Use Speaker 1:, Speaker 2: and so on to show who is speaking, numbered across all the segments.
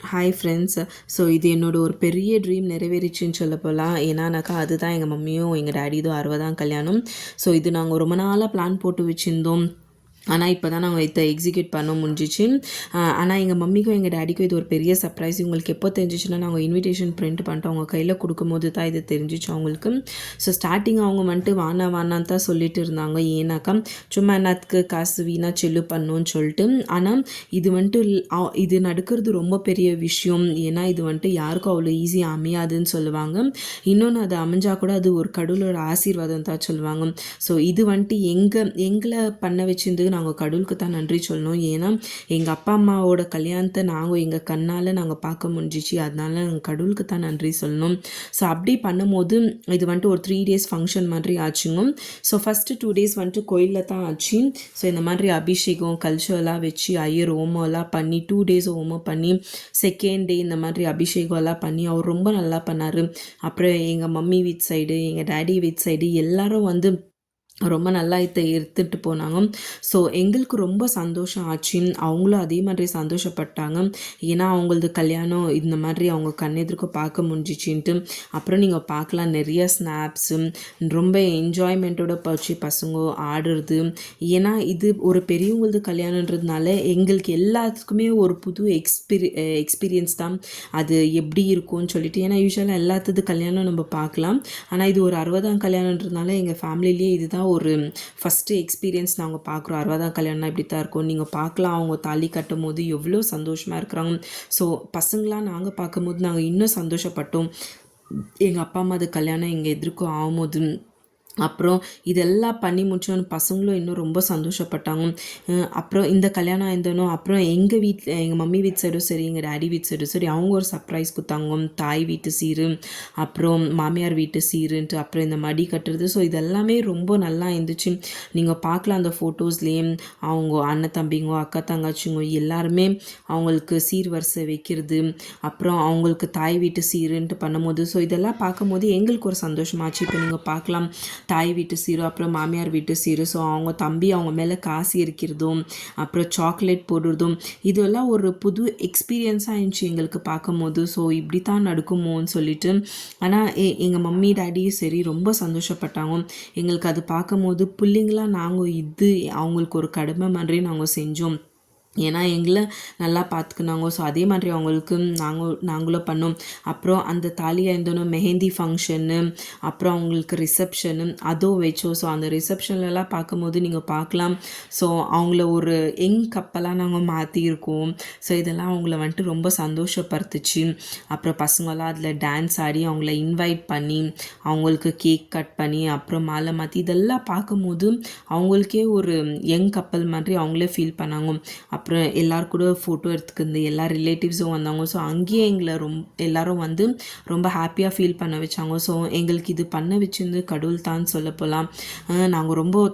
Speaker 1: Hi friends. So இது என்னோட ஒரு பெரிய ட்ரீம் நிறைவேறிச்சுன்னு சொல்ல போகலாம். ஏன்னாக்கா அதுதான் எங்கள் மம்மியும் எங்கள் டேடியும் 60ஆம் கல்யாணம். ஸோ இது நாங்கள் ரொம்ப நாளாக பிளான் போட்டு வச்சுருந்தோம். ஆனால் இப்போ தான் நாங்கள் இதை எக்ஸிக்யூட் பண்ண முடிஞ்சிச்சு. ஆனால் எங்கள் மம்மிக்கும் எங்கள் டேடிக்கும் இது ஒரு பெரிய சர்ப்ரைஸ். இவங்களுக்கு எப்போ தெரிஞ்சிச்சுன்னா நாங்கள் இன்விடேஷன் பிரிண்ட் பண்ணிட்டு அவங்க கையில் கொடுக்கும்போது தான் இது தெரிஞ்சிச்சு அவங்களுக்கு. ஸோ ஸ்டார்டிங் அவங்க வந்துட்டு வானான்னு தான் சொல்லிட்டு இருந்தாங்க. ஏன்னாக்கா சும்மா என்னத்துக்கு காசு வீணாக செல்லு பண்ணணும்னு சொல்லிட்டு. ஆனால் இது வந்துட்டு இது நடக்கிறது ரொம்ப பெரிய விஷயம். ஏன்னா இது வந்துட்டு யாருக்கும் அவ்வளோ ஈஸியாக அமையாதுன்னு சொல்லுவாங்க. இன்னொன்று அது அமைஞ்சா கூட அது ஒரு கடவுளோட ஆசீர்வாதம் தான் சொல்லுவாங்க. ஸோ இது வந்துட்டு எங்களை பண்ண வச்சிருந்து நாங்கள் கடவுளுக்கு தான் நன்றி சொல்லணும். ஏன்னா எங்கள் அப்பா அம்மாவோட கல்யாணத்தை நாங்கள் எங்கள் கண்ணால் நாங்கள் பார்க்க முடிஞ்சிச்சு. அதனால நாங்கள் கடவுளுக்கு தான் நன்றி சொல்லணும். ஸோ அப்படி பண்ணும்போது இது வந்துட்டு ஒரு 3 days ஃபங்க்ஷன் மாதிரி ஆச்சுங்க. ஸோ ஃபஸ்ட்டு 2 days வந்துட்டு கோயிலில் தான் ஆச்சு. ஸோ இந்த மாதிரி அபிஷேகம் கல்ச்சரெல்லாம் வச்சு ஐயர் ஹோமம்லாம் பண்ணி 2 days ஹோமம் பண்ணி செகண்ட் டே இந்த மாதிரி அபிஷேகம்லாம் பண்ணி அவர் ரொம்ப நல்லா பண்ணார். அப்புறம் எங்கள் மம்மி வீட் சைடு எங்கள் டேடி வீட் சைடு எல்லோரும் வந்து ரொம்ப நல்லா இதை எடுத்துகிட்டு போனாங்க. ஸோ எங்களுக்கு ரொம்ப சந்தோஷம் ஆச்சு. அவங்களும் அதே மாதிரி சந்தோஷப்பட்டாங்க. ஏன்னா அவங்களது கல்யாணம் இந்த மாதிரி அவங்க கண்ணெதிர்க்க பார்க்க முடிஞ்சிச்சின்ட்டு. அப்புறம் நீங்கள் பார்க்கலாம் நிறைய ஸ்னாப்ஸு ரொம்ப என்ஜாய்மெண்ட்டோட போச்சு பசங்க ஆடுறது. ஏன்னா இது ஒரு பெரியவங்களது கல்யாணன்றதுனால எங்களுக்கு எல்லாத்துக்குமே ஒரு புது எக்ஸ்பீரியன்ஸ் தான். அது எப்படி இருக்கும்னு சொல்லிட்டு. ஏன்னா யூஸ்வலாக எல்லாத்தது கல்யாணம் நம்ம பார்க்கலாம். ஆனால் இது ஒரு 60ஆம் கல்யாணன்றதுனால எங்கள் ஃபேமிலிலேயே இதுதான் ஒரு ஃபஸ்ட்டு எக்ஸ்பீரியன்ஸ் நாங்கள் பார்க்குறோம். 60ஆம் கல்யாணம்னா இப்படி தான் இருக்கும். நீங்கள் பார்க்கலாம் அவங்க தாலி கட்டும் போது எவ்வளோ சந்தோஷமாக இருக்கிறாங்க. ஸோ பசங்களாம் நாங்கள் பார்க்கும்போது நாங்கள் இன்னும் சந்தோஷப்பட்டோம். எங்கள் அப்பா அம்மா அது கல்யாணம் எங்கள் எதிர்க்கும் ஆகும்போது அப்புறம் இதெல்லாம் பண்ணி முடிச்சோன்னு பசங்களும் இன்னும் ரொம்ப சந்தோஷப்பட்டாங்க. அப்புறம் இந்த கல்யாணம் ஆயிருந்தோம். அப்புறம் எங்கள் வீட்டில் எங்கள் மம்மி வீட் சைடும் சரி எங்கள் டேடி வீட் சைடும் சரி அவங்க ஒரு சர்ப்ரைஸ் கொடுத்தாங்க. தாய் வீட்டு சீரு அப்புறம் மாமியார் வீட்டு சீருன்ட்டு அப்புறம் இந்த மடி கட்டுறது. ஸோ இதெல்லாமே ரொம்ப நல்லா இருந்துச்சு. நீங்கள் பார்க்கலாம் அந்த ஃபோட்டோஸ்லேயே அவங்க அண்ணன் தம்பிங்க அக்கா தங்கச்சிங்க எல்லாருமே அவங்களுக்கு சீர் வரிசை வைக்கிறது அப்புறம் அவங்களுக்கு தாய் வீட்டு சீருன்ட்டு பண்ணும்போது ஸோ இதெல்லாம் பார்க்கும்போது எங்களுக்கு ஒரு சந்தோஷமாச்சு. இப்போ நீங்கள் பார்க்கலாம் தாய் வீட்டு சீரு அப்புறம் மாமியார் வீட்டு சீரு. ஸோ அவங்க தம்பி அவங்க மேலே காசு இருக்கிறதும் அப்புறம் சாக்லேட் போடுறதும் இதெல்லாம் ஒரு புது எக்ஸ்பீரியன்ஸாக இருந்துச்சு எங்களுக்கு பார்க்கும்போது. ஸோ இப்படி தான் நடக்குமோன்னு சொல்லிட்டு. ஆனால் எங்கள் மம்மி டேடியும் சரி ரொம்ப சந்தோஷப்பட்டாங்க. எங்களுக்கு அது பார்க்கும்போது பிள்ளைங்களாம் நாங்கள் இது அவங்களுக்கு ஒரு கடமை மாதிரி நாங்கள் செஞ்சோம். ஏன்னா எங்களை நல்லா பார்த்துக்கினாங்க. ஸோ அதே மாதிரி அவங்களுக்கு நாங்களும் பண்ணோம். அப்புறம் அந்த தாலியாக இருந்தோன்னா மெஹந்தி ஃபங்க்ஷனு அப்புறம் அவங்களுக்கு ரிசப்ஷனு அதுவும் வச்சோம். ஸோ அந்த ரிசப்ஷன்லலாம் பார்க்கும்போது நீங்கள் பார்க்கலாம். ஸோ அவங்கள ஒரு கப்பலாக நாங்கள் மாற்றிருக்கோம். ஸோ இதெல்லாம் அவங்கள வந்துட்டு ரொம்ப சந்தோஷப்படுத்துச்சு. அப்புறம் பசங்களாம் அதில் டான்ஸ் ஆடி அவங்கள இன்வைட் பண்ணி அவங்களுக்கு கேக் கட் பண்ணி அப்புறம் மாலை மாற்றி இதெல்லாம் பார்க்கும்போது அவங்களுக்கே ஒரு கப்பல் மாதிரி அவங்களே ஃபீல் பண்ணாங்க. அப்புறம் எல்லோரும் கூட ஃபோட்டோ எடுத்துக்கிந்து எல்லா ரிலேட்டிவ்ஸும் வந்தாங்க. ஸோ அங்கேயே எங்களை எல்லோரும் வந்து ரொம்ப ஹாப்பியாக ஃபீல் பண்ண வச்சாங்க. ஸோ எங்களுக்கு இது பண்ண வச்சிருந்து கடவுள் தான் சொல்ல போகலாம். நாங்கள் ரொம்ப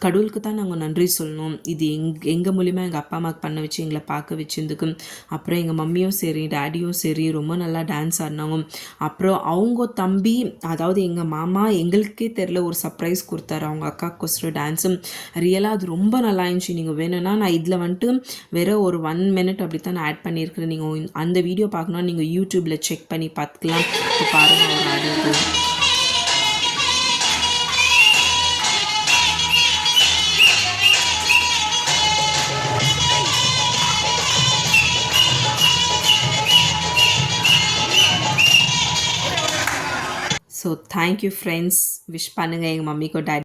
Speaker 1: கடவுளுக்கு தான் நாங்கள் நன்றி சொல்லணும். இது எங்கள் மூலிமா எங்கள் அப்பா அம்மாவுக்கு பண்ண வச்சு எங்களை பார்க்க வச்சிருந்துக்கு. அப்புறம் எங்கள் மம்மியும் சரி டேடியும் சரி ரொம்ப நல்லா டான்ஸ் ஆடினாங்க. அப்புறம் அவங்க தம்பி அதாவது எங்கள் மாமா எங்களுக்கே தெரில ஒரு சர்ப்ரைஸ் கொடுத்தாரு அவங்க அக்காவுக்கு டான்ஸும் ரியலாக அது ரொம்ப நல்லா இருந்துச்சு. நீங்கள் வேணும்னா நான் இதில் வந்துட்டு வேறு ஒரு 1 minute அப்படி தான் நான் ஆட் பண்ணியிருக்கிறேன். நீங்கள் அந்த வீடியோ பார்க்கணுன்னா நீங்கள் யூடியூப்பில் செக் பண்ணி பார்த்துக்கலாம். பாருங்கள் அவர் ஆடுறது. So thank you friends. விஷ் பண்ணுங்கள் எங்கள் மம்மிக்கோ டேடி